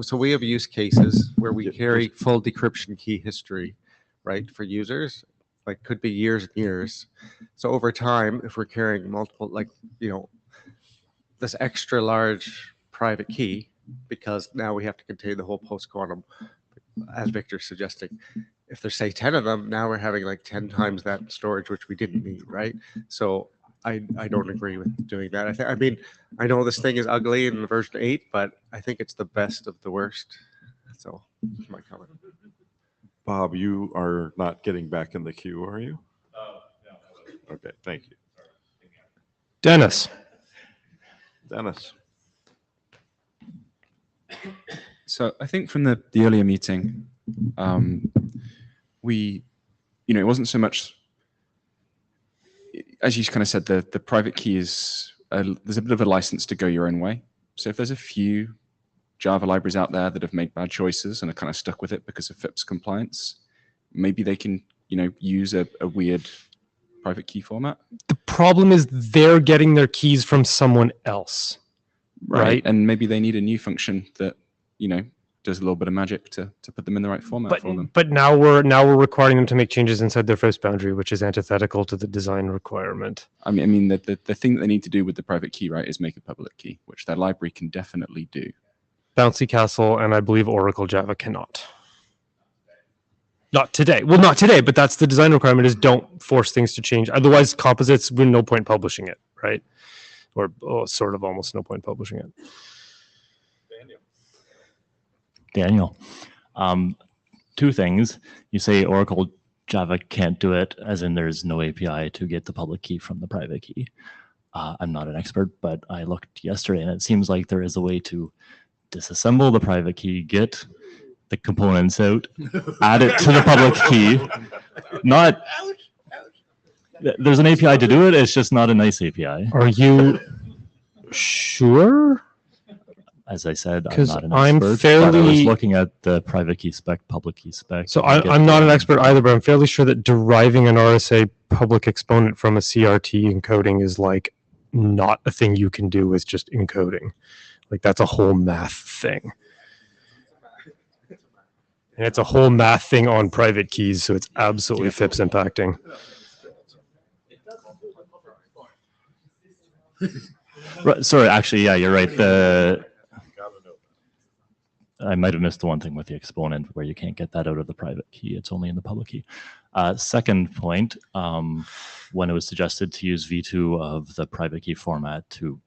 So we have use cases where we carry full decryption key history, right, for users, like could be years and years. So over time, if we're carrying multiple, like, this extra large private key, because now we have to contain the whole post-quantum, as Victor's suggesting. If there's, say, 10 of them, now we're having like 10 times that storage, which we didn't need, right? So I don't agree with doing that. I mean, I know this thing is ugly in version 8, but I think it's the best of the worst. So that's my comment. Bob, you are not getting back in the queue, are you? No. Okay, thank you. Dennis. So I think from the earlier meeting, it wasn't so much, as you kind of said, the private key is, there's a bit of a license to go your own way. So if there's a few Java libraries out there that have made bad choices and are kind of stuck with it because of FIPS compliance, maybe they can, use a weird private key format. The problem is they're getting their keys from someone else. Right. And maybe they need a new function that, does a little bit of magic to put them in the right format for them. But now we're requiring them to make changes inside their FIPS boundary, which is antithetical to the design requirement. I mean, the thing that they need to do with the private key, right, is make a public key, which their library can definitely do. Bouncy Castle and I believe Oracle Java cannot. Not today. Well, not today, but that's the design requirement, is don't force things to change. Otherwise, composites, we're no point publishing it, right? Or sort of almost no point publishing it. Daniel, two things. You say Oracle Java can't do it, as in there's no API to get the public key from the private key. I'm not an expert, but I looked yesterday and it seems like there is a way to disassemble the private key, get the components out, add it to the public key. There's an API to do it, it's just not a nice API. Are you sure? As I said, I'm Because not an I'm expert, but I was fairly- looking at the private key spec, public key spec. So and I'm not an expert either, but I'm fairly sure that deriving an RSA public exponent from a CRT encoding is like not a thing you can do with just encoding. Like that's a whole math thing. And it's a whole math thing on private keys, so it's absolutely FIPS impacting. Right, sorry, actually, yeah, you're right. I might have missed the one thing with the exponent where you can't get that out of the private key. It's only in the public key. Second point, when it was suggested to use V2 of the private key format to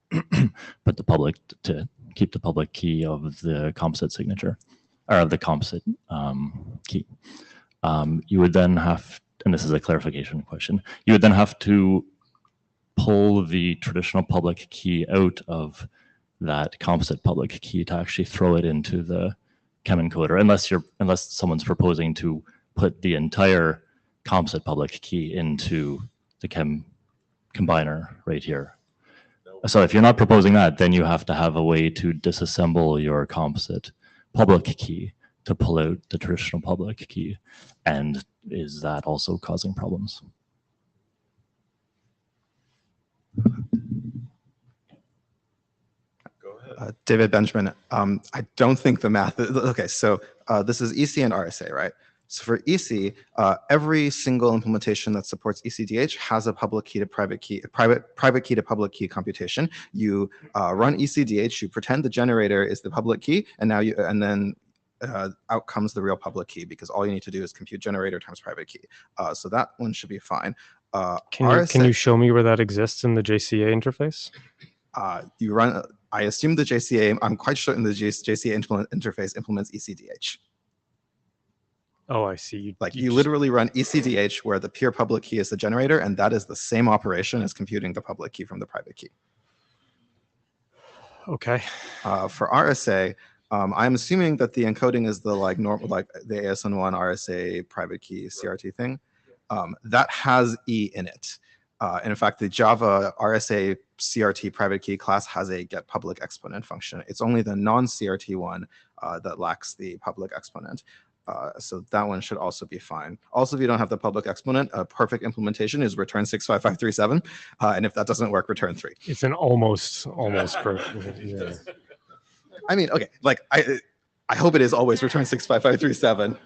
put the public, to keep the public key of the composite signature, or of the composite key, you would then have, and this is a clarification question, you would then have to pull the traditional public key out of that composite public key to actually throw it into the chem encoder, unless someone's proposing to put the entire composite public key into the chem combiner right here. So if you're not proposing that, then you have to have a way to disassemble your composite public key to pull out the traditional public key. And is that also causing problems? David Benjamin. I don't think the math. Okay, so this is EC and RSA, right? So for EC, every single implementation that supports ECDH has a public key to private key, private key to public key computation. You run ECDH, you pretend the generator is the public key, and then out comes the real public key, because all you need to do is compute generator times private key. So that one should be fine. Can you show me where that exists in the JCA interface? You run. I assume the JCA. I'm quite certain the JCA interface implements ECDH. Oh, I see. You literally run ECDH, where the pure public key is the generator, and that is the same operation as computing the public key from the private key. Okay. For RSA, I'm assuming that the encoding is the normal, the ASN1 RSA private key CRT thing. That has E in it. And in fact, the Java RSA CRT private key class has a get public exponent function. It's only the non-CRT one that lacks the public exponent. So that one should also be fine. Also, if you don't have the public exponent, a perfect implementation is return 65537. And if that doesn't work, return 3. It's an almost perfect. Yeah. I mean, okay, I hope it is always return 65537.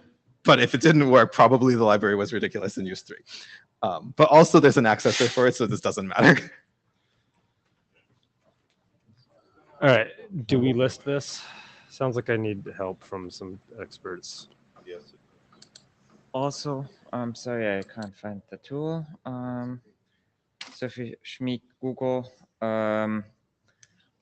But if it didn't work, probably the library was ridiculous and used 3. But also there's an accessor for it, so this doesn't matter. All right, do we list this? Sounds like I need help from some experts. Yes. Also, I'm sorry, I can't find the tool. Sophie Schmidt, Google.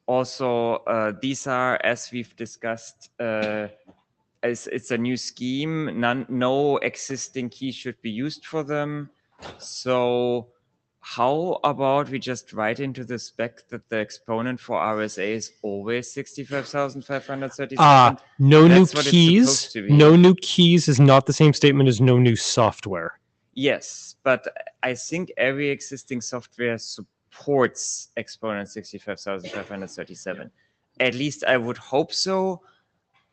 Also, these are, as we've discussed, it's a new scheme. No existing key should be used for them. So how about we just write into the spec that the exponent for RSA is always 65,537? No new keys. No new keys is not the same statement as no new software. Yes, but I think every existing software supports exponent 65,537. At least I would hope so.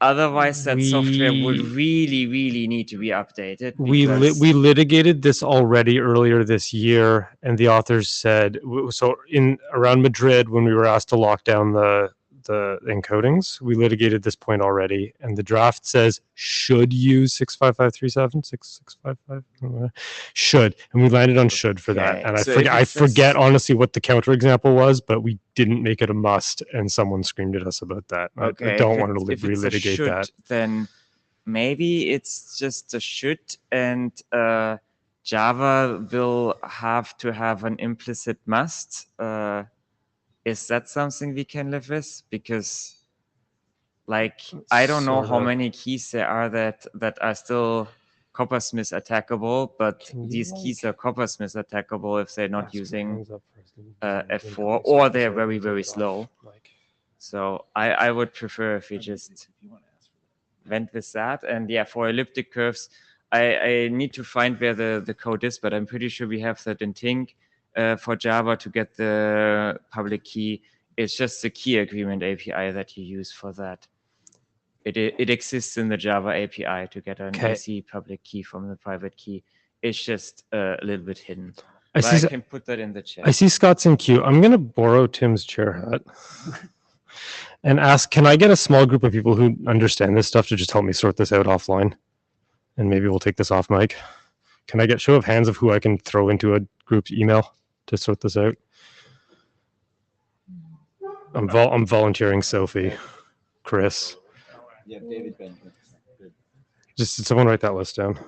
Otherwise, that software would really need to be updated. We litigated this already earlier this year, and the authors said, so around Madrid, when we were asked to lock down the encodings, we litigated this point already, and the draft says should use 65537, 6655 should, and we landed on should for that. And I forget honestly what the counterexample was, but we didn't make it a must, and someone screamed at us about that. Okay, I don't want to if relitigate should, that. Then maybe it's just a should, and Java will have to have an implicit must. Is that something we can live with? Because, I don't know how many keys there are that are still coppersmith attackable, but these keys are coppersmith attackable if they're not using F4, or they're very slow. So I would prefer if we just went with that. And yeah, for elliptic curves, I need to find where the code is, but I'm pretty sure we have that in Tink. For Java to get the public key. It's just the key agreement API that you use for that. It exists in the Java API to get an AC public key from the private key. It's just a little bit hidden. I can put that in the chat. I see Scott's in queue. I'm going to borrow Tim's chair hat and ask, can I get a small group of people who understand this stuff to just help me sort this out offline? And maybe we'll take this off mic. Can I get show of hands of who I can throw into a group's email to sort this out? I'm volunteering Sophie, Chris. Yeah, David Benjamin. Just did someone write that list down?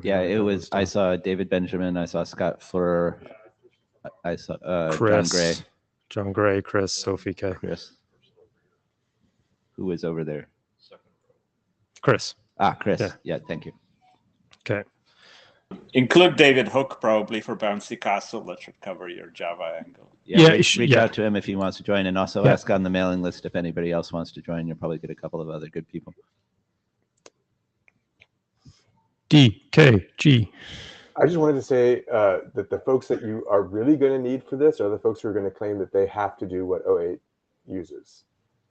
Yeah, it was. I saw David Benjamin. I saw Scott Fleur. I saw Chris, John Gray, Chris, Sophie K. Chris. Who was over there? Chris. Chris. Yeah, thank you. Okay. Include David Hook probably for Bouncy Castle. That should cover your Java angle. Yeah, reach out to him if he wants to join, and also ask on the mailing list if anybody else wants to join. You'll probably get a couple of other good people. DKG. I just wanted to say that the folks that you are really going to need for this are the folks who are going to claim that they have to do what 08 uses.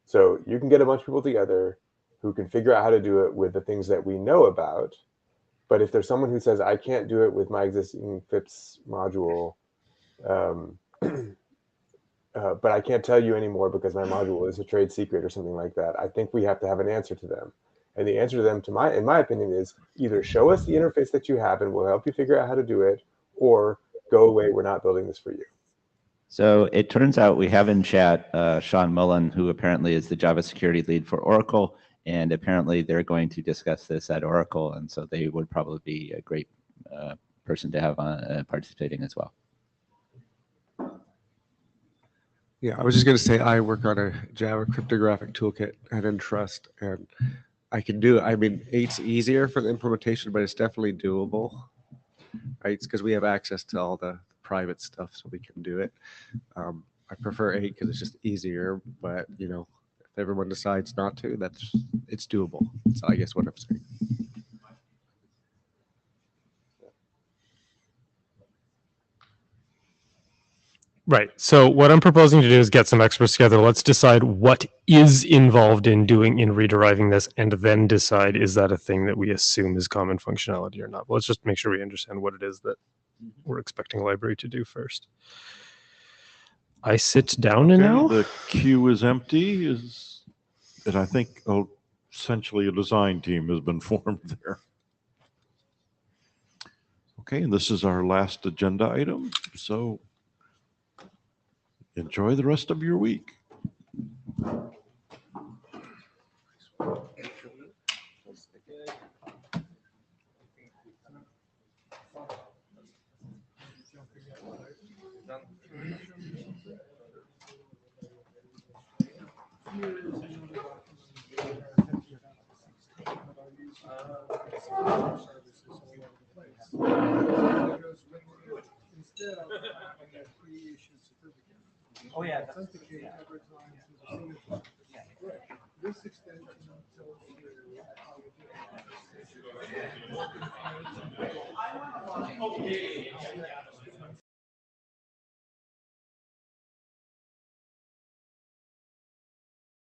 So you can get a bunch of people together who can figure out how to do it with the things that we know about. But if there's someone who says, I can't do it with my existing FIPS module, but I can't tell you anymore because my module is a trade secret or something like that, I think we have to have an answer to them. And the answer to them, in my opinion, is either show us the interface that you have and we'll help you figure out how to do it, or go away, we're not building this for you. So it turns out we have in chat Sean Mullen, who apparently is the Java security lead for Oracle, and apparently they're going to discuss this at Oracle, and so they would probably be a great person to have participating as well. Yeah, I was just going to say I work on a Java cryptographic toolkit at Entrust, and I can do it. I mean, 8's easier for the implementation, but it's definitely doable, right? It's because we have access to all the private stuff, so we can do it. I prefer 8 because it's just easier, but you know, if everyone decides not to, it's doable. That's I guess what I'm saying. Right. So what I'm proposing to do is get some experts together. Let's decide what is involved in rederiving this, and then decide, is that a thing that we assume is common functionality or not? Let's just make sure we understand what it is that we're expecting a library to do first. I sit down now. The queue is empty. And I think essentially a design team has been formed there. Okay, and this is our last agenda item. So enjoy the rest of your week. Oh yeah. This extension tells you how you do it.